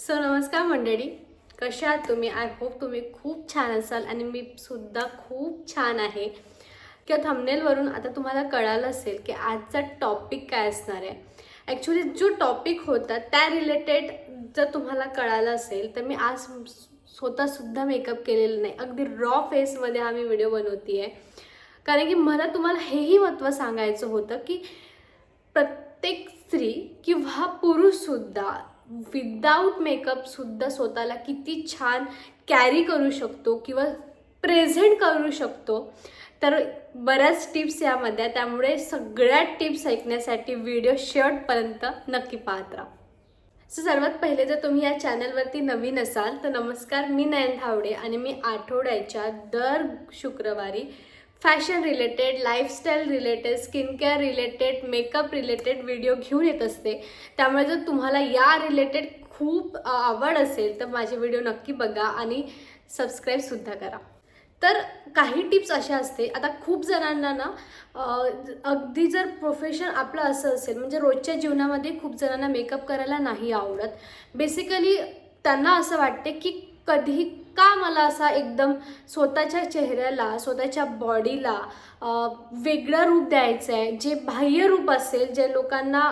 नमस्कार मंडळी, कशा आहात तुम्ही? आय होप तुम्ही खूप छान असाल आणि मी सुद्धा खूप छान आहे. किंवा थंबनेलवरून आता तुम्हाला कळालं असेल की आजचा टॉपिक काय असणार आहे. ॲक्च्युली जो टॉपिक होता त्या रिलेटेड जर तुम्हाला कळालं असेल तर मी आज स्वतःसुद्धा मेकअप केलेलं नाही, अगदी रॉ फेसमध्ये हा मी व्हिडिओ बनवते आहे. कारण की मला तुम्हाला हेही महत्त्व सांगायचं होतं की प्रत्येक स्त्री किंवा पुरुषसुद्धा विदाऊट मेकअपसुद्धा स्वतःला किती छान कॅरी करू शकतो किंवा प्रेझेंट करू शकतो. तर बऱ्याच टिप्स यामध्ये, त्यामुळे सगळ्या टिप्स ऐकण्यासाठी व्हिडिओ शेवटपर्यंत नक्की पाहत राहा. सर्वात पहिले जर तुम्ही या चॅनलवरती नवीन असाल तर नमस्कार, मी नयन धावडे आणि मी आठवड्याच्या दर शुक्रवारी fashion related, lifestyle related, skin care related, makeup related video घेऊन येत असते. त्यामुळे जर तुम्हाला या रिलेटेड खूप आवड असेल तर माझे व्हिडिओ नक्की बघा आणि सबस्क्राईबसुद्धा करा. तर काही टिप्स अशा असते, आता खूप जणांना ना अगदी जर प्रोफेशन आपलं असं असेल, म्हणजे रोजच्या जीवनामध्ये खूप जणांना मेकअप करायला नाही आवडत. बेसिकली त्यांना असं वाटते की कधी का मला असा एकदम स्वतःच्या चेहऱ्याला, स्वतःच्या बॉडीला वेगळं रूप द्यायचं आहे, जे बाह्य रूप असेल, जे लोकांना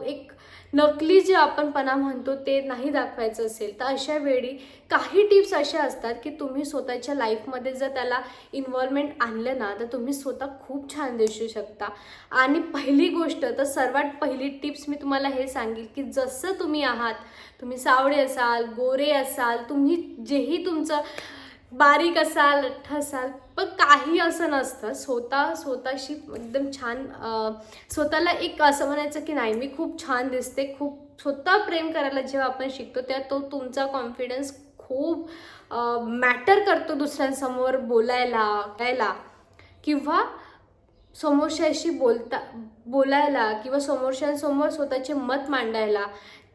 एक नकली जे आपणपणा म्हणतो ते नाही दाखवायचं असेल, तर अशा वेळी काही टिप्स अशा असतात की तुम्ही स्वतःच्या लाईफमध्ये जर त्याला इन्व्हॉल्वमेंट आणलं ना तर तुम्ही स्वतः खूप छान दिसू शकता. आणि पहिली गोष्ट तर सर्वात पहिली टिप्स मी तुम्हाला हे सांगेल की जसं तुम्ही आहात, तुम्ही सावळे असाल, गोरे असाल, तुम्ही जेही तुमचं बारीक असाल, लठ्ठ असाल, पण काही असं नसतं. स्वतःशी एकदम छान स्वतःला एक असं म्हणायचं की नाही, मी खूप छान दिसते. खूप स्वतः प्रेम करायला जेव्हा आपण शिकतो तेव्हा तो तुमचा कॉन्फिडन्स खूप मॅटर करतो दुसऱ्यांसमोर बोलायला, गायला किंवा समोरच्याशी बोलायला किंवा समोरच्यांसमोर स्वतःचे मत मांडायला.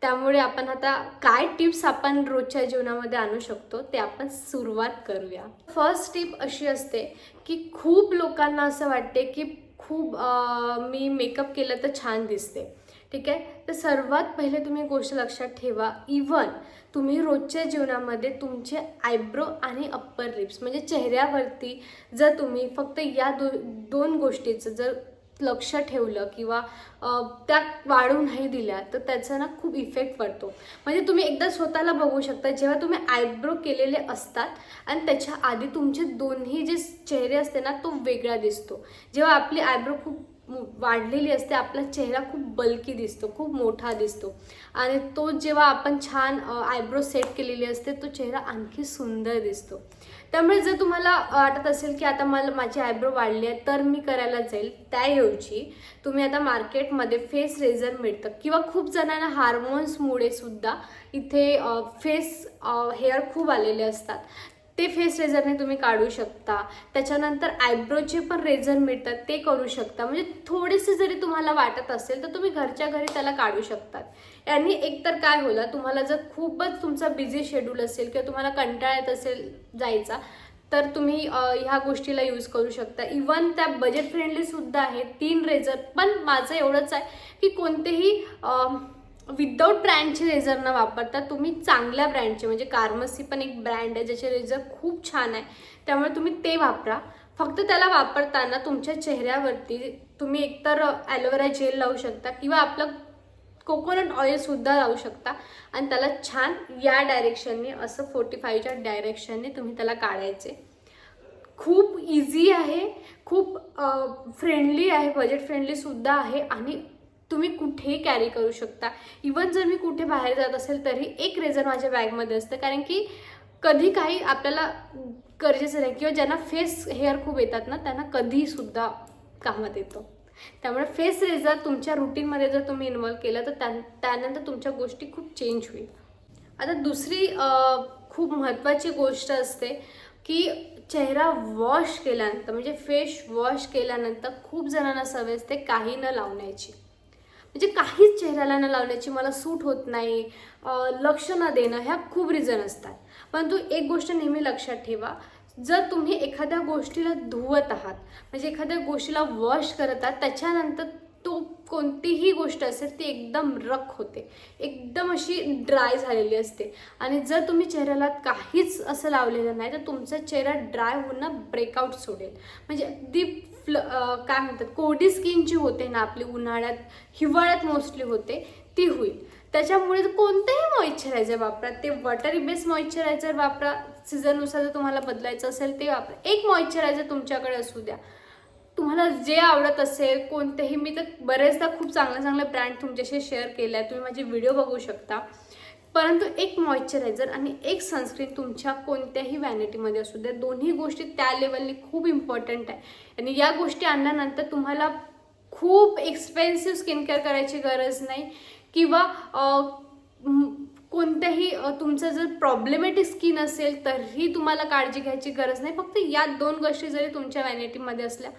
त्यामुळे आपण आता काय टिप्स आपण रोजच्या जीवनामध्ये आणू शकतो ते आपण सुरुवात करूया. फर्स्ट टिप अशी असते की खूप लोकांना असं वाटते की मी मेकअप केलं तर छान दिसते. ठीक आहे, तर सर्वात पहिले तुम्ही गोष्ट लक्षात ठेवा, इवन तुम्ही रोजच्या जीवनामध्ये तुमचे आयब्रो आणि अप्पर लिप्स म्हणजे चेहऱ्यावरती जर तुम्ही फक्त या दोन गोष्टीचं जर लक्ष ठेवलं किंवा त्या वाढू नाही दिल्या तर त्याचा ना खूप इफेक्ट पडतो. म्हणजे तुम्ही एकदा स्वतःला बघू शकता, जेव्हा तुम्ही आयब्रो केलेले असतात आणि त्याच्या आधी तुमचे दोन्ही जे चेहरे असते ना तो वेगळा दिसतो. जेव्हा आपली आयब्रो खूप वाढलेली असते, आपला चेहरा खूप बल्की दिसतो, खूप मोठा दिसतो. आणि तो जेव्हा आपण छान आयब्रो सेट केलेली असते तो चेहरा आणखी सुंदर दिसतो. त्यामुळे जर तुम्हाला वाटत असेल की आता माझी आयब्रो वाढली आहे तर मी करायला जाईल, त्याऐवजी तुम्ही आता मार्केटमध्ये फेस रेझर मिळतं किंवा खूप जणांना हार्मोन्समुळे सुद्धा इथे फेस हेअर खूप आलेले असतात, ते फेस रेझरने तुम्ही काढू शकता. त्याच्यानंतर आयब्रोचे पण रेझर मिळतात, ते करू शकता. म्हणजे थोडेसे जरी तुम्हाला वाटत असेल तर तुम्ही घरच्या घरी त्याला काढू शकतात. यांनी एकतर काय होईल, तुम्हाला जर खूपच तुमचा बिझी शेड्यूल असेल किंवा तुम्हाला कंटाळा येत असेल जायचा तर तुम्ही ह्या गोष्टीला यूज करू शकता. इवन त्या बजेट फ्रेंडलीसुद्धा आहे, 3 रेझर. पण माझं एवढंच आहे की कोणतेही विदाऊट ब्रँडचे रेझर न वापरता तुम्ही चांगल्या ब्रँडचे, म्हणजे कार्मसी पण एक ब्रँड आहे ज्याचे रेझर खूप छान आहे, त्यामुळे तुम्ही ते वापरा. फक्त त्याला वापरताना तुमच्या चेहऱ्यावरती तुम्ही एकतर ॲलोवेरा जेल लावू शकता किंवा आपलं कोकोनट ऑइलसुद्धा लावू शकता आणि त्याला छान या डायरेक्शनने असं 45च्या डायरेक्शनने तुम्ही त्याला काढायचे. खूप इझी आहे, खूप फ्रेंडली आहे, बजेट फ्रेंडलीसुद्धा आहे आणि तुम्ही कुठेही कॅरी करू शकता. इवन जर मी कुठे बाहेर जात असेल तरी एक रेझर माझ्या बॅगमध्ये असतं, कारण की कधी काही आपल्याला गरजेचं नाही किंवा ज्यांना फेस हेअर खूप येतात ना त्यांना कधीसुद्धा कामात येतो. त्यामुळे फेस रेझर तुमच्या रुटीनमध्ये जर तुम्ही इन्व्हॉल्व केलं तर त्यानंतर तुमच्या गोष्टी खूप चेंज होईल. आता दुसरी खूप महत्त्वाची गोष्ट असते की चेहरा वॉश केल्यानंतर, म्हणजे फेस वॉश केल्यानंतर खूप जणांना सवय असते काही न लावण्याची, म्हणजे काहीच चेहऱ्याला न लावण्याची, मला सूट होत नाही, लक्ष न देणं, ह्या खूप रिझन असतात. परंतु एक गोष्ट नेहमी लक्षात ठेवा, जर तुम्ही एखाद्या गोष्टीला धुवत आहात, म्हणजे एखाद्या गोष्टीला वॉश करत आहात, त्याच्यानंतर तो कोणतीही गोष्ट असेल ती एकदम रख होते, एकदम अशी ड्राय झालेली असते. आणि जर तुम्ही चेहऱ्याला काहीच असं लावलेलं नाही तर तुमचा चेहरा ड्राय होऊन ना ब्रेकआउट सोडेल. म्हणजे अगदी काय म्हणतात, कोरडी स्किन जी होते ना आपली उन्हाळ्यात हिवाळ्यात मोस्टली होते ती होईल. त्याच्यामुळे कोणतेही मॉइश्चरायझर वापरा, ते वॉटर बेस्ड मॉइश्चरायझर वापरा, सीझननुसार जर तुम्हाला बदलायचं असेल ते वापरा. एक मॉइश्चरायझर तुमच्याकडे असू द्या, तुम्हाला जे आवडत असेल कोणतेही. मी तर बरेचदा खूप चांगले ब्रँड तुमच्याशी शेअर केले आहे, तुम्ही माझे व्हिडिओ बघू शकता. परंतु एक मॉइश्चरायझर आणि एक सनस्क्रीन तुमच्या कोणत्याही व्हॅनिटीमध्ये असू द्या, दोन्ही गोष्टी त्या लेवलनी खूप इम्पॉर्टंट आहे. आणि या गोष्टी आणल्यानंतर तुम्हाला खूप एक्सपेन्सिव्ह स्किन केअर करायची गरज नाही, किंवा कोणत्याही तुमचं जर प्रॉब्लेमॅटिक स्किन असेल तरीही तुम्हाला काळजी घ्यायची गरज नाही. फक्त या 2 गोष्टी जरी तुमच्या व्हॅनिटीमध्ये असल्या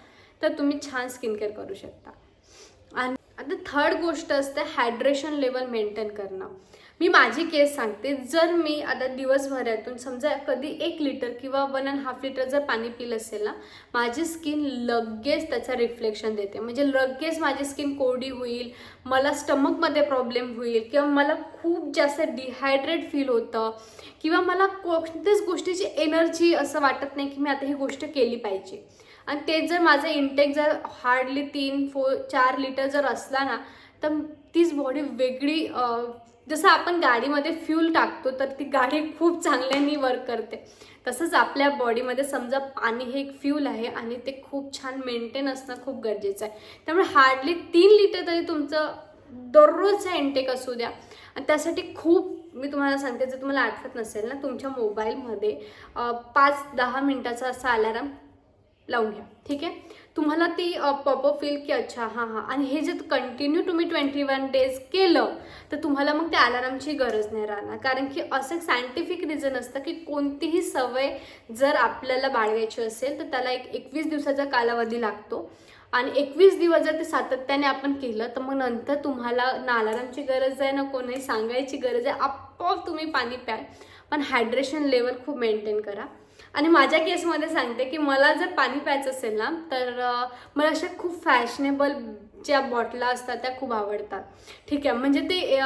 तर तुम्ही छान स्किन केअर करू शकता. आणि आता थर्ड गोष्ट असते हायड्रेशन लेवल मेंटेन करणं. मी माझी केस सांगते. जर मी आता दिवसभरातून समजा कधी 1 लिटर किंवा 1.5 लिटर जर पाणी पिलं असेल ना, माझी स्किन लगेच त्याचा रिफ्लेक्शन देते. म्हणजे लगेच माझी स्किन कोरडी होईल, मला स्टमकमध्ये प्रॉब्लेम होईल, किंवा मला खूप जास्त डिहायड्रेट फील होतं, किंवा मला कोणत्याच गोष्टीची एनर्जी असं वाटत नाही की मी आता ही गोष्ट केली पाहिजे. आणि ते जर माझं इंटेक जर हार्डली 3-4 लिटर जर असला ना, तर तीच बॉडी वेगळी, जसं आपण गाडीमध्ये फ्यूल टाकतो तर ती गाडी खूप चांगल्याने वर्क करते, तसंच आपल्या बॉडीमध्ये समजा पाणी हे एक फ्यूल आहे आणि ते खूप छान मेंटेन असणं खूप गरजेचं आहे. त्यामुळे हार्डली 3 लिटर तरी तुमचं दररोजचा इंटेक असू द्या. आणि त्यासाठी मी तुम्हाला सांगते, जर तुम्हाला आठवत नसेल ना, तुमच्या मोबाईलमध्ये 5-10 मिनटाचा असा अलार्म लावून घ्या. ठीक आहे, तुम्हाला ती पॉपअप फील की अच्छा हां. आणि हे जर कंटिन्यू तुम्ही 21 डेज केलं तर तुम्हाला मग त्या अलार्मची गरज नाही राहणार. कारण की असं एक सायंटिफिक रिझन असतं की कोणतीही सवय जर आपल्याला बाळगायची असेल तर त्याला 21 दिवसाचा कालावधी लागतो. आणि 21 दिवस जर ते सातत्याने आपण केलं तर मग नंतर तुम्हाला ना अलार्मची गरज आहे ना कोणी सांगायची गरज आहे, आपोआप तुम्ही पाणी प्याल. पण हायड्रेशन लेवल खूप मेंटेन करा. आणि माझ्या केसमध्ये सांगते की मला जर पाणी प्यायचं असेल ना तर मला अशा खूप फॅशनेबल ज्या बॉटला असतात त्या खूप आवडतात. ठीक आहे, म्हणजे ते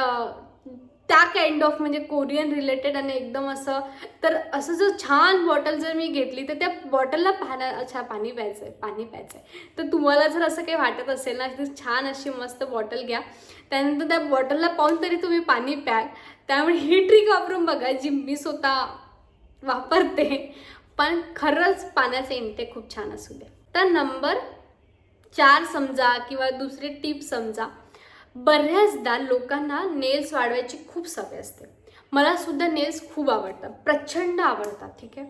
त्या काइंड ऑफ म्हणजे कोरियन रिलेटेड आणि एकदम असं. तर असं जर छान बॉटल जर मी घेतली तर त्या बॉटलला अच्छा पाणी प्यायचं आहे. तर तुम्हाला जर असं काही वाटत असेल ना तर छान अशी मस्त बॉटल घ्या, त्यानंतर त्या बॉटलला पाहून तरी तुम्ही पाणी प्याल. त्यामुळे ही ट्रिक वापरून बघा जी मी स्वतः वापरते. पण खरंच पाण्याचे इंटेक खूप छान असू दे. तर नंबर 4 समजा किंवा दुसरी टिप समजा, बऱ्याचदा लोकांना नेल्स वाढवायची खूप सवय असते. मला सुद्धा नेल्स खूप आवडतात, प्रचंड आवडतात. ठीक आहे,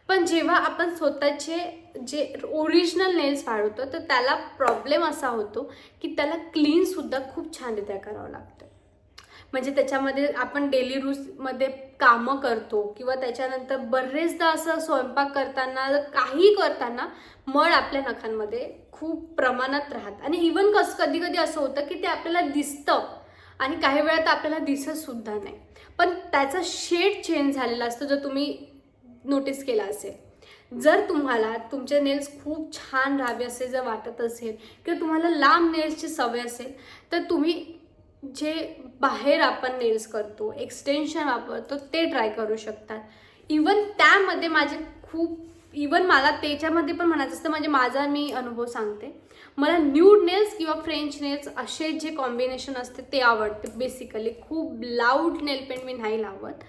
पण जेव्हा आपण स्वतःचे जे ओरिजिनल नेल्स वाढवतो तर त्याला प्रॉब्लेम असा होतो की त्याला क्लीन सुद्धा खूप छानरित्या करावं लागतं. म्हणजे त्याच्यामध्ये आपण डेली रूटमध्ये कामं करतो किंवा त्याच्यानंतर बरेचदा असं स्वयंपाक करताना काही करताना मळ आपल्या नखांमध्ये खूप प्रमाणात राहत. आणि इवन कधी कधी असं होतं की ते आपल्याला दिसतं आणि काही वेळा आपल्याला दिसत सुद्धा नाही, पण त्याचा शेड चेंज झालेला असतो, जर तुम्ही नोटीस केला असेल. जर तुम्हाला तुमचे नेल्स खूप छान राहावे असे जर वाटत असेल किंवा तुम्हाला लांब नेल्सची सवय असेल तर तुम्ही जे बाहेर आपण नेल्स करतो, एक्सटेन्शन वापरतो, ते ट्राय करू शकतात. इवन त्यामध्ये माझे मला त्याच्यामध्ये पण म्हणायचं असतं. म्हणजे माझा मी अनुभव सांगते. मला न्यूड नेल्स किंवा फ्रेंच नेल्स असे जे कॉम्बिनेशन असते ते आवडते बेसिकली. खूप लाऊड नेल पेंट मी नाही लावत.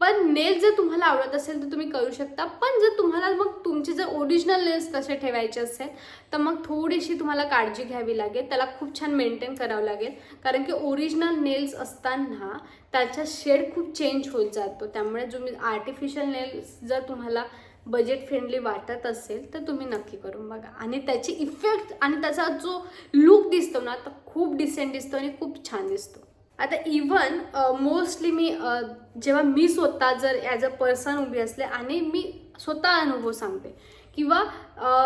पण नेल्स जर तुम्हाला आवडत असेल तर तुम्ही करू शकता. पण जर तुम्हाला मग तुमचे जर ओरिजिनल नेल्स तसे ठेवायचे असेल तर मग थोडीशी तुम्हाला काळजी घ्यावी लागेल, त्याला खूप छान मेंटेन करावं लागेल. कारण की ओरिजिनल नेल्स असताना त्याचा शेड खूप चेंज होत जातो. त्यामुळे तुम्ही आर्टिफिशियल नेल्स जर तुम्हाला बजेट फ्रेंडली वाटत असेल तर तुम्ही नक्की करून बघा. आणि त्याची इफेक्ट आणि त्याचा जो लुक दिसतो ना तो खूप डिसेंट दिसतो आणि खूप छान दिसतो. आता इवन मोस्टली जेव्हा मी स्वतः जर ॲज अ पर्सन उभी असले आणि मी स्वतः अनुभव सांगते, किंवा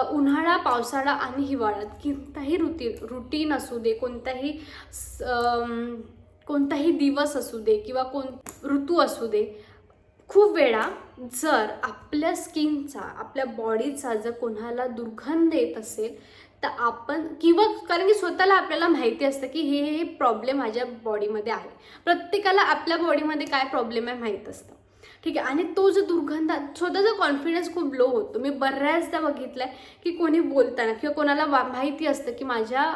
उन्हाळा, पावसाळा आणि हिवाळ्यात कोणताही रुटीन असू दे, कोणताही दिवस असू दे किंवा ऋतू असू दे, खूप वेळा जर आपल्या स्किनचा, आपल्या बॉडीचा जर कोणाला दुर्गंध येत असेल तर आपण किंवा कारण की स्वतःला आपल्याला माहिती असतं की हे प्रॉब्लेम माझ्या बॉडीमध्ये आहे. प्रत्येकाला आपल्या बॉडीमध्ये काय प्रॉब्लेम आहे माहीत असतं, ठीक आहे. आणि तो जो दुर्गंध, स्वतःचा कॉन्फिडन्स खूप लो होतो. मी बऱ्याचदा बघितलं आहे की कोणी बोलताना किंवा कोणाला माहिती असतं की माझ्या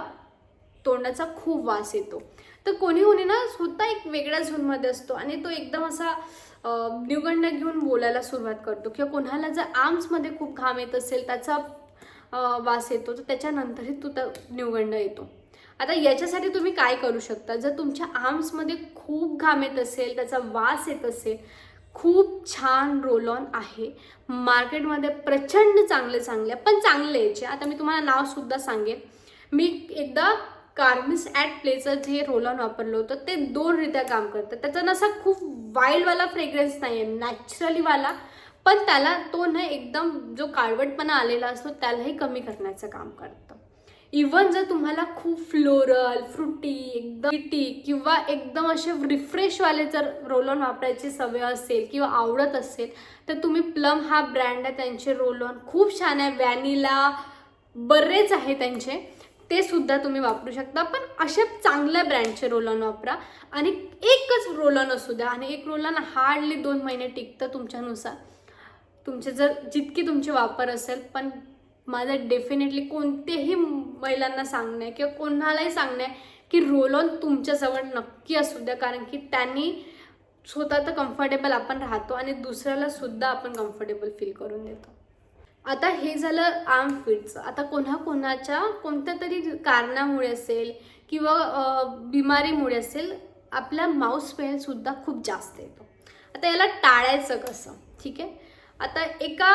तोंडाचा खूप वास येतो, तर कोणी ना स्वतः एक वेगळ्या झोनमध्ये असतो आणि तो एकदम असा न्यूगंड घेऊन बोलायला सुरुवात करतो. किंवा कोणाला जर आर्म्समध्ये खूप घाम येत असेल, त्याचा वास येतो, तर त्याच्यानंतरही तो न्यूगंड येतो. आता याच्यासाठी तुम्ही काय करू शकता, जर तुमच्या आर्म्समध्ये खूप घाम येत असेल, त्याचा वास येत असेल, खूप छान रोल ऑन आहे मार्केटमध्ये, प्रचंड चांगले पण चांगले याचे. आता मी तुम्हाला नावसुद्धा सांगेन. मी एकदा कार्मिस ॲट प्लेचं जे रोल ऑन वापरलं होतं, ते 2 रित्या काम करतं. त्याचा नसा खूप वाईल्डवाला फ्रेग्रन्स नाही आहे, नॅचरलीवाला, पण त्याला तो ना एकदम जो काळवटपणा आलेला असतो त्यालाही कमी करण्याचं काम करतं. इवन जर तुम्हाला खूप फ्लोरल, फ्रुटी, एकदम टी किंवा एकदम असे रिफ्रेशवाले जर रोल ऑन वापरायची सवय असेल किंवा आवडत असेल, तर तुम्ही प्लम हा ब्रँड आहे, त्यांचे रोल ऑन खूप छान आहे. व्हॅनिला बरेच आहे त्यांचे, ते सुद्धा तुम्ही वापरू शकता. पण अशा चांगल्या ब्रँडचे रोल ऑन वापरा आणि एकच रोल ऑन असू द्या. आणि एक रोल ऑन हार्डली 2 महिने टिकतं तुमच्यानुसार, तुमचे जर जितकी तुमचे वापर असेल. पण माझं डेफिनेटली कोणतेही महिलांना सांगणं आहे किंवा कोणालाही सांगणं आहे की रोल ऑन तुमच्याजवळ नक्की असू द्या, कारण की त्यांनी स्वतः तर कम्फर्टेबल आपण राहतो आणि दुसऱ्याला सुद्धा आपण कम्फर्टेबल फील करून देतो. आता हे झालं आर्म फिटचं. आता कोणाच्या कोणत्या तरी कारणामुळे असेल किंवा बिमारीमुळे असेल, आपला माउथ स्मेलसुद्धा खूप जास्त येतो. आता याला टाळायचं कसं, ठीक आहे. आता एका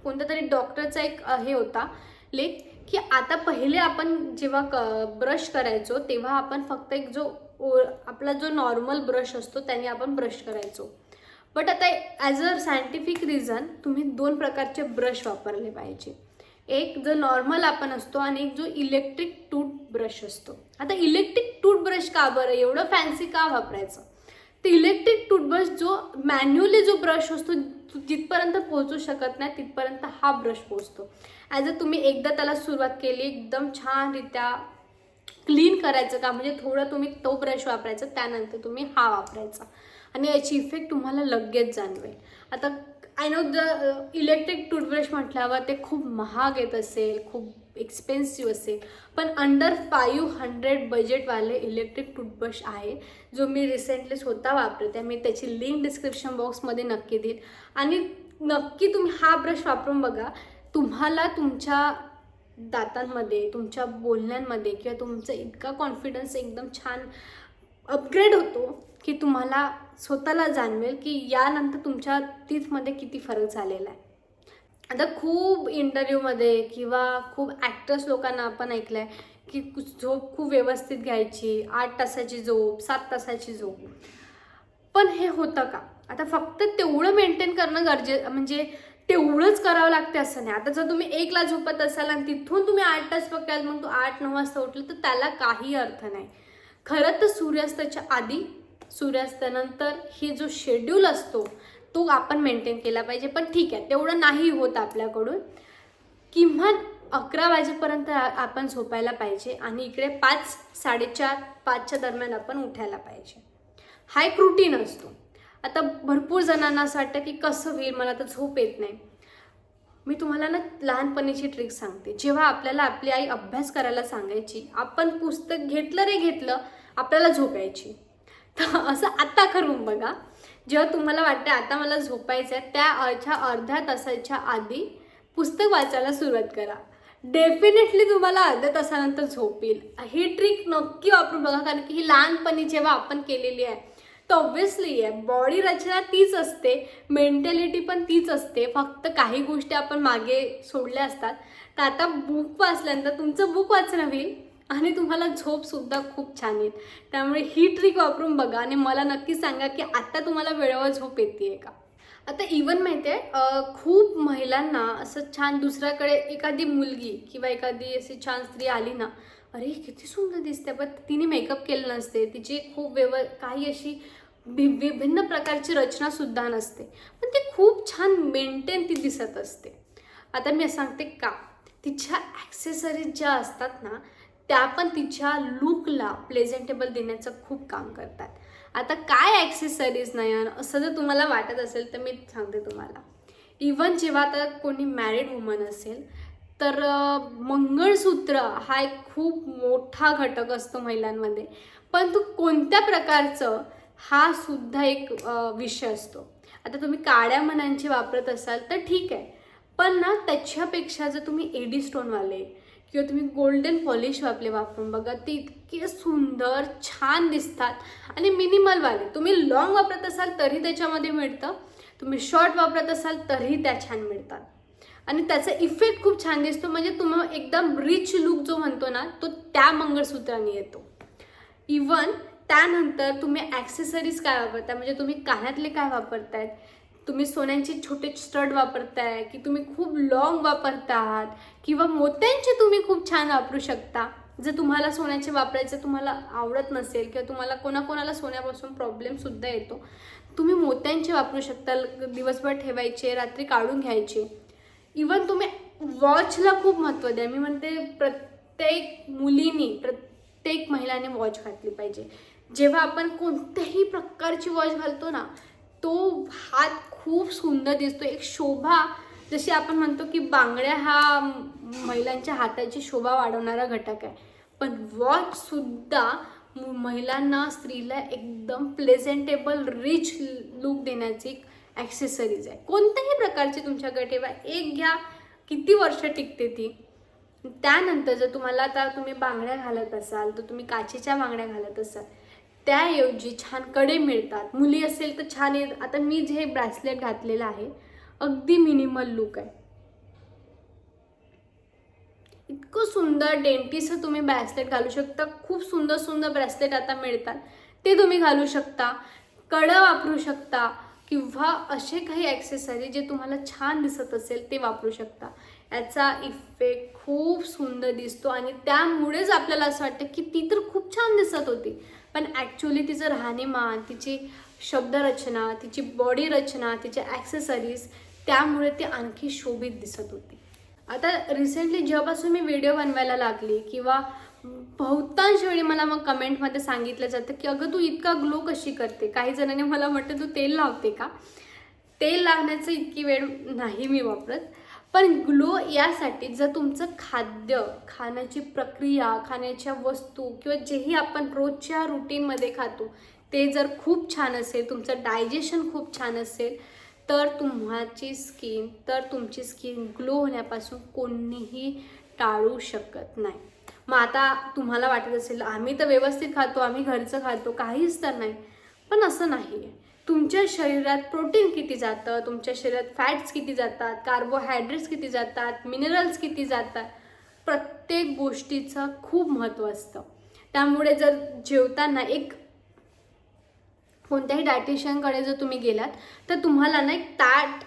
कोणत्या तरी डॉक्टरचा एक हे होता लेख, की आता पहिले आपण जेव्हा ब्रश करायचो तेव्हा आपण फक्त एक आपला जो नॉर्मल ब्रश असतो त्याने आपण ब्रश करायचो. बट आता ॲज अ सायंटिफिक रिझन तुम्ही 2 प्रकारचे ब्रश वापरले पाहिजे. एक जो नॉर्मल आपण असतो आणि एक जो इलेक्ट्रिक टूथब्रश असतो. आता इलेक्ट्रिक टूथब्रश का बरं एवढं फॅन्सी का वापरायचं, तर इलेक्ट्रिक टूथब्रश जो मॅन्युअली जो ब्रश असतो जिथपर्यंत पोहोचू शकत नाही तिथपर्यंत हा ब्रश पोहोचतो. ॲज अ तुम्ही एकदा त्याला सुरुवात केली, एकदम छानरित्या क्लीन करायचं का, म्हणजे थोडं तुम्ही तो ब्रश वापरायचा, त्यानंतर तुम्ही हा वापरायचा आणि याची इफेक्ट तुम्हाला लगेच जाणवेल. आता आय नो इलेक्ट्रिक टूथब्रश म्हटल्यावर ते खूप महाग येत असेल, खूप एक्सपेन्सिव्ह असेल, पण अंडर 500 बजेटवाले इलेक्ट्रिक टूथब्रश आहे, जो मी रिसेंटली स्वतः वापरते. मी त्याची लिंक डिस्क्रिप्शन बॉक्समध्ये नक्की देईल आणि नक्की तुम्ही हा ब्रश वापरून बघा. तुम्हाला तुमच्या दातांमध्ये, तुमच्या बोलण्यांमध्ये किंवा तुमचं इतका कॉन्फिडन्स एकदम छान अपग्रेड होतो की तुम्हाला स्वतःला जाणवेल की यानंतर तुमच्या टीथमध्ये किती फरक झालेला आहे. आता खूप इंटरव्ह्यूमध्ये किंवा खूप ॲक्टर्स लोकांना आपण ऐकलं आहे की झोप खूप व्यवस्थित घ्यायची, 8 तासाची झोप, 7 तासाची झोप. पण हे होतं का? आता फक्त तेवढं मेंटेन करणं म्हणजे तेवढंच करावं लागते असं नाही. आता जर तुम्ही 1ला झोपत असाल आणि तिथून तुम्ही 8 तास बघाल, मग तो 8-9 वाजता उठलं, तर त्याला काही अर्थ नाही. खरं तर सूर्यास्ताच्या आधी, सूर्यास्तानंतर हे जो शेड्यूल असतो तो आपण मेंटेन केला पाहिजे. पण ठीक आहे, तेवढं नाही होत आपल्याकडून. किमान 11 वाजेपर्यंत आपण झोपायला पाहिजे आणि इकडे 5, 4:30, 5च्या दरम्यान आपण उठायला पाहिजे. हा एक रुटीन असतो. आता भरपूर जणांना असं वाटतं की कसं होईल, मला तर झोप येत नाही. मी तुम्हाला ना लहानपणीची ट्रिक सांगते. जेव्हा आपल्याला आपली आई अभ्यास करायला सांगायची, आपण पुस्तक घेतलं आपल्याला झोप यायची. तर असं आता करून बघा. जेव्हा तुम्हाला वाटतं आता मला झोपायचं आहे, त्या अर्ध्या तासाच्या आधी पुस्तक वाचायला सुरुवात करा. डेफिनेटली तुम्हाला अर्ध्या तासानंतर झोप येईल. ही ट्रिक नक्की वापरून बघा, कारण की ही लहानपणी जेव्हा आपण केलेली आहे तर ऑब्व्हियसली आहे, बॉडी रचना तीच असते, मेंटॅलिटी पण तीच असते, फक्त काही गोष्टी आपण मागे सोडल्या असतात. तर आता बुक वाचल्यानंतर तुमचं बुक वाचणं होईल आणि तुम्हाला झोपसुद्धा खूप छान येईल. त्यामुळे ही ट्रिक वापरून बघा आणि मला नक्की सांगा की आता तुम्हाला वेळेवर झोप येते का. आता इवन माहिती आहे, खूप महिलांना असं छान दुसऱ्याकडे एखादी मुलगी किंवा एखादी अशी छान स्त्री आली ना, अरे किती सुंदर दिसते, पण तिने मेकअप केलं नसते, तिची खूप काही अशी विभिन्न प्रकारची रचनासुद्धा नसते, पण ती खूप छान मेंटेन ती दिसत असते. आता मी सांगते का, तिच्या ॲक्सेसरीज ज्या असतात ना त्या पण तिच्या लुकला प्रेझेंटेबल देण्याचं खूप काम करतात. आता काय ॲक्सेसरीज नाही असं जर तुम्हाला वाटत असेल तर मी सांगते तुम्हाला. इवन जेव्हा आता कोणी मॅरिड वुमन असेल तर मंगळसूत्र हा एक खूप मोठा घटक असतो महिलांमध्ये, पण तो कोणत्या प्रकारचं हा सुद्धा एक विषय असतो. आता तुम्ही काळ्या मण्यांची वापरत असाल तर ठीक आहे, पण ना त्याच्यापेक्षा जर तुम्ही एडी स्टोनवाले किंवा तुम्ही गोल्डन पॉलिश वापरून बघा, ते इतके सुंदर छान दिसतात आणि मिनिमलवाले. तुम्ही लॉंग वापरत असाल तरी त्याच्यामध्ये मिळतं, तुम्ही शॉर्ट वापरत असाल तरी त्या छान मिळतात आणि त्याचा इफेक्ट खूप छान दिसतो. म्हणजे तुम्हाला एकदम रिच लुक जो म्हणतो ना तो त्या मंगळसूत्राने येतो. इवन त्यानंतर तुम्ही ॲक्सेसरीज काय वापरताय, म्हणजे तुम्ही कानातले काय वापरतायत, तुम्ही सोन्यांचे छोटे स्टड वापरताय की तुम्ही खूप लॉंग वापरता आहात किंवा मोत्यांचे तुम्ही खूप छान वापरू शकता. जर तुम्हाला सोन्याचे वापरायचं तुम्हाला आवडत नसेल किंवा तुम्हाला कोणाकोणाला सोन्यापासून प्रॉब्लेमसुद्धा येतो, तुम्ही मोत्यांचे वापरू शकता. दिवसभर ठेवायचे, रात्री काढून घ्यायचे. इवन तुम्ही वॉचला खूप महत्त्व द्या. मी म्हणते प्रत्येक मुलीने, प्रत्येक महिलाने वॉच घातली पाहिजे. जेव्हा आपण कोणत्याही प्रकारची वॉच घालतो ना तो हात खूप सुंदर दिसतो, एक शोभा. जशी आपण म्हणतो की बांगड्या हा महिलांच्या हाताची शोभा वाढवणारा घटक आहे, पण वॉचसुद्धा महिलांना, स्त्रीला एकदम प्रेझेंटेबल रिच लुक देण्याची एक ॲक्सेसरीज आहे. कोणत्याही प्रकारची तुमच्याकडे ठेवा, एक घ्या, किती वर्ष टिकते ती. त्यानंतर जर तुम्हाला आता तुम्ही बांगड्या घालत असाल तर तुम्ही काचेच्या बांगड्या घालत असाल, त्याऐवजी छान कडे मिळतात. मुली असेल तर छान आता मी जे ब्रेसलेट घातलेलं आहे अगदी मिनिमल लुक आहे, इतकं सुंदर डेंटिसं तुम्ही ब्रेसलेट घालू शकता. खूप सुंदर सुंदर ब्रेसलेट आता मिळतात, ते तुम्ही घालू शकता. कडं वापरू शकता किंवा असे काही ॲक्सेसरी जे तुम्हाला छान दिसत असेल ते वापरू शकता. याचा इफेक्ट खूप सुंदर दिसतो आणि त्यामुळेच आपल्याला असं वाटतं की ती तर खूप छान दिसत होती, पण ॲक्च्युली तिचं राहणीमान, तिची शब्दरचना, तिची बॉडी रचना, तिचे ॲक्सेसरीज, त्यामुळे ती आणखी शोभित दिसत होती. आता रिसेंटली जेव्हापासून मी व्हिडिओ बनवायला लागली किंवा बहुतांश वेळी मला मग कमेंटमध्ये सांगितलं जातं की अगं तू इतका ग्लो कशी करते. काही जणांनी मला म्हटलं तू तेल लावते का. तेल लावण्याचं इतकी वेळ नाही मी वापरत, पण ग्लो यासाठी जर तुमचं खाद्य, खाण्याची प्रक्रिया, खाण्याच्या वस्तू किंवा जेही आपण रोजच्या रुटीनमध्ये खातो ते जर खूप छान असेल, तुमचं डायजेशन खूप छान असेल, तर तुमची स्किन ग्लो होण्यापासून कोणीही टाळू शकत नाही. मग आता तुम्हाला वाटत असेल आम्ही तर व्यवस्थित खातो, आम्ही घरचं खातो, काहीच तर नाही, पण असं नाही आहे. तुमच्या शरीरात प्रोटीन किती जातं, तुमच्या शरीरात फॅट्स किती जातात, कार्बोहायड्रेट्स किती जातात, मिनरल्स किती जातात, प्रत्येक गोष्टीचं खूप महत्त्व असतं. त्यामुळे जर जेवताना एक कोणत्याही डायटिशियनकडे जर तुम्ही गेलात तर तुम्हाला ना एक ताट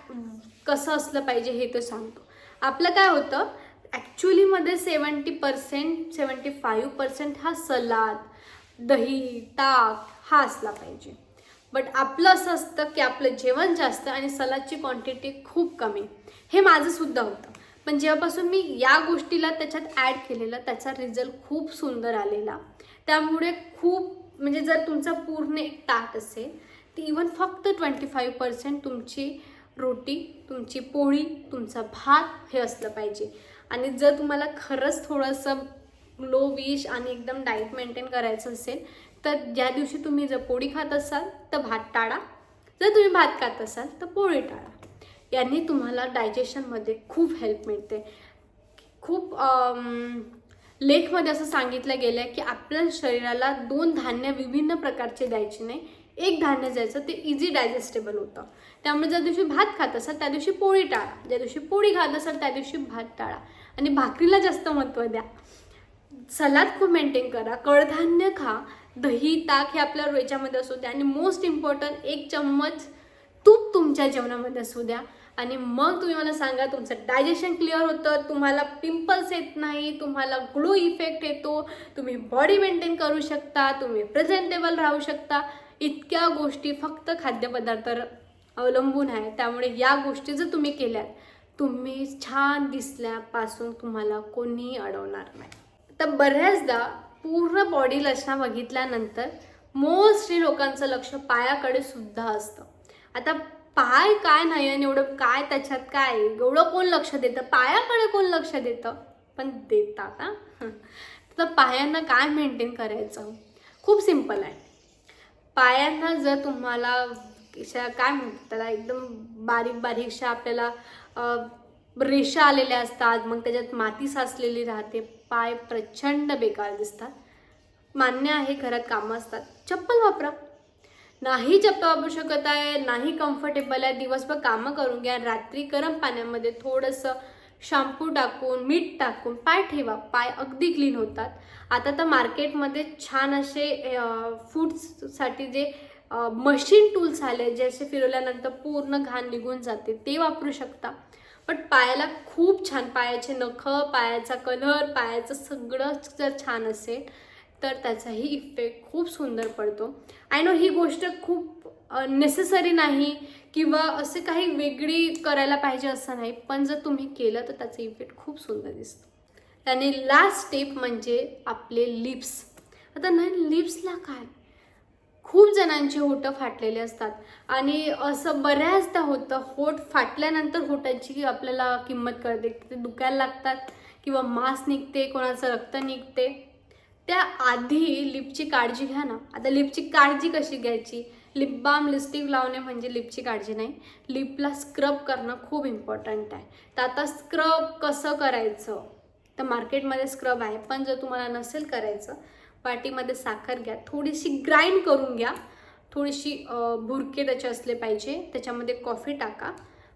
कसं असलं पाहिजे हे तो सांगतो. आपलं काय होतं ॲक्च्युलीमध्ये 75% हा सलाद, दही, ताक हा असला पाहिजे. बट आपलं असं असतं की आपलं जेवण जास्त आणि सलादची क्वांटिटी खूप कमी. हे माझंसुद्धा होतं, पण जेव्हापासून मी या गोष्टीला त्याच्यात ॲड केलेलं त्याचा रिझल्ट खूप सुंदर आलेला. त्यामुळे खूप म्हणजे जर तुमचा पूर्ण एक ताट असेल तर इवन फक्त 25% तुमची रोटी, तुमची पोळी, तुमचा भात हे असलं पाहिजे. आणि जर तुम्हाला खरंच थोडंसं लो विश आणि एकदम डाएट मेंटेन करायचं असेल तर ज्या दिवशी तुम्ही जर पोळी खात असाल तर भात टाळा, जर तुम्ही भात खात असाल तर पोळी टाळा. यांनी तुम्हाला डायजेशनमध्ये खूप हेल्प मिळते. खूप लेखमध्ये असं सांगितलं गेलं आहे की आपल्या शरीराला 2 धान्य विभिन्न प्रकारचे द्यायचे नाही, एक धान्य द्यायचं, ते इझी डायजेस्टेबल होतं. त्यामुळे ज्या दिवशी भात खात असाल त्या दिवशी पोळी टाळा, ज्या दिवशी पोळी खात असाल त्या दिवशी भात टाळा आणि भाकरीला जास्त महत्त्व द्या. सलाद खूप मेंटेन करा, कडधान्य खा, दही, ताक हे आपल्या याच्यामध्ये असू द्या आणि मोस्ट इम्पॉर्टंट 1 चम्मच तूप तुमच्या जेवणामध्ये असू द्या. आणि मग तुम्ही मला सांगा तुमचं डायजेशन क्लिअर होतं, तुम्हाला पिंपल्स येत नाही, तुम्हाला ग्लो इफेक्ट येतो, तुम्ही बॉडी मेंटेन करू शकता, तुम्ही प्रेझेंटेबल राहू शकता. इतक्या गोष्टी फक्त खाद्यपदार्थावर अवलंबून आहे. त्यामुळे या गोष्टी जर तुम्ही केल्यात तुम्ही छान दिसल्यापासून तुम्हाला कोणीही अडवणार नाही. तर बऱ्याचदा पूर्ण बॉडी रचना बघितल्यानंतर मोस्टली लोकांचं लक्ष पायाकडे सुद्धा असतं. आता पाय काय नाही आणि एवढं काय त्याच्यात काय एवढं कोण लक्ष देतं, पायाकडे कोण लक्ष देतं, पण देता का? तर पायांना काय मेंटेन करायचं, खूप सिंपल आहे. पायांना जर तुम्हाला काय म्हणतात त्याला, एकदम बारीक बारीकशा आपल्याला रेषा आलेल्या असतात, मग त्याच्यात माती साचलेली राहते, पाय प्रचंड बेकार दिसतात. मान्य आहे, घरात कामं असतात, चप्पल वापरा. नाही चप्पल वापरू शकत आहे, नाही कम्फर्टेबल आहे, दिवसभर कामं करून घ्या, रात्री गरम पाण्यामध्ये थोडंसं शॅम्पू टाकून मीठ टाकून पाय ठेवा, पाय अगदी क्लीन होतात. आता तर मार्केटमध्ये छान असे फूड्ससाठी जे मशीन टूल्स आले, जे असे फिरवल्यानंतर पूर्ण घाण निघून जाते, ते वापरू शकता. पण पायाला खूप छान, पायाचे नखं, पायाचा कलर, पायाचं सगळं जर छान असेल तर त्याचाही इफेक्ट खूप सुंदर पडतो. आय नो ही गोष्ट खूप नेसेसरी नाही किंवा असे काही वेगळी करायला पाहिजे असं नाही, पण जर तुम्ही केलं तर त्याचा इफेक्ट खूप सुंदर दिसतो. आणि लास्ट स्टेप म्हणजे आपले लिप्स. आता नाही, लिप्सला काय, खूप जणांचे होठं फाटलेले असतात आणि असं बऱ्याचदा होतं, होठ फाटल्यानंतर होठाची आपल्याला किंमत कळते, ते दुखायला लागतात किंवा मांस निघते, कोणाचं रक्त निघते. त्या आधी लिपची काळजी घ्या ना. आता लिपची काळजी कशी घ्यायची, लिप बाम लिपस्टिक लावणे म्हणजे लिपची काळजी नाही, लिपला स्क्रब करणं खूप इम्पॉर्टंट आहे. तर आता स्क्रब कसं करायचं, तर मार्केटमध्ये स्क्रब आहे, पण जर तुम्हाला नसेल करायचं, वाटीमध्ये साखर घ्या, थोडीशी ग्राइंड करून घ्या, थोडीशी भुरके त्याचे असले पाहिजे, त्याच्यामध्ये कॉफी टाका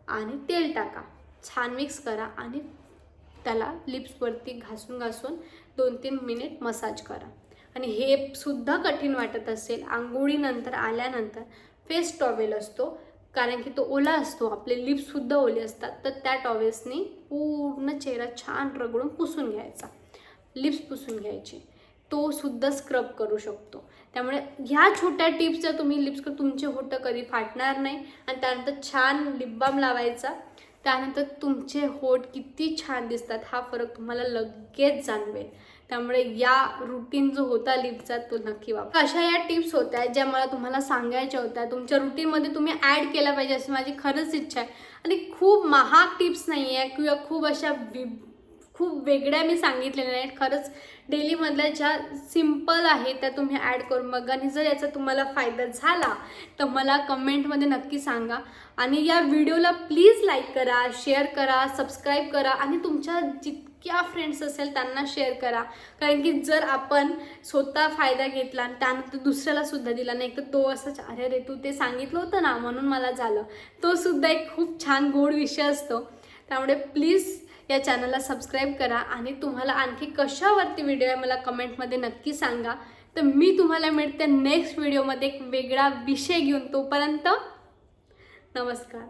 आणि तेल टाका, छान मिक्स करा आणि त्याला लिप्सवरती घासून घासून 2-3 मिनिट मसाज करा. आणि हे सुद्धा कठीण वाटत असेल, आंघोळीनंतर आल्यानंतर फेस टॉवेल असतो, कारण की तो ओला असतो, आपले लिप्ससुद्धा ओले असतात, तर त्या टॉवेल्सनी पूर्ण चेहरा छान रगडून पुसून घ्यायचा, लिप्स पुसून घ्यायचे, तो सुद्धा स्क्रब करू शकतो. त्यामुळे ह्या छोट्या टिप्स जर तुम्ही लिप्स तुमचे होठं कधी फाटणार नाही. आणि त्यानंतर छान लिप बाम लावायचा, त्यानंतर तुमचे होठ किती छान दिसतात हा फरक तुम्हाला लगेच जाणवेल. त्यामुळे या रुटीन जो होता लिपचा तो नक्की वापरा. अशा या टिप्स होत्या ज्या मला तुम्हाला सांगायच्या होत्या, तुमच्या रुटीनमध्ये तुम्ही ॲड केल्या पाहिजे अशी माझी खरंच इच्छा आहे. आणि खूप महाग टिप्स नाही आहे किंवा खूप अशा खूप वेगळ्या मी सांगितलेल्या नाहीत, खरंच डेलीमधल्या ज्या सिम्पल आहेत त्या तुम्ही ॲड करून बघा. आणि जर याचा तुम्हाला फायदा झाला तर मला कमेंटमध्ये नक्की सांगा. आणि या व्हिडिओला प्लीज लाईक करा, शेअर करा, सबस्क्राईब करा आणि तुमच्या जितक्या फ्रेंड्स असेल त्यांना शेअर करा. कारण की जर आपण स्वतः फायदा घेतला आणि त्यानंतर दुसऱ्याला सुद्धा दिला नाही तर तो असंच, अरे रे तू ते सांगितलं होतं ना म्हणून मला झालं, तो सुद्धा एक खूप छान गोड विषय असतो. त्यामुळे प्लीज या चॅनलला सबस्क्राईब करा आणि तुम्हाला आणखी कशावरती व्हिडिओ आहे मला कमेंटमध्ये नक्की सांगा. तर मी तुम्हाला मिळते नेक्स्ट व्हिडिओमध्ये एक वेगळा विषय घेऊन. तोपर्यंत नमस्कार.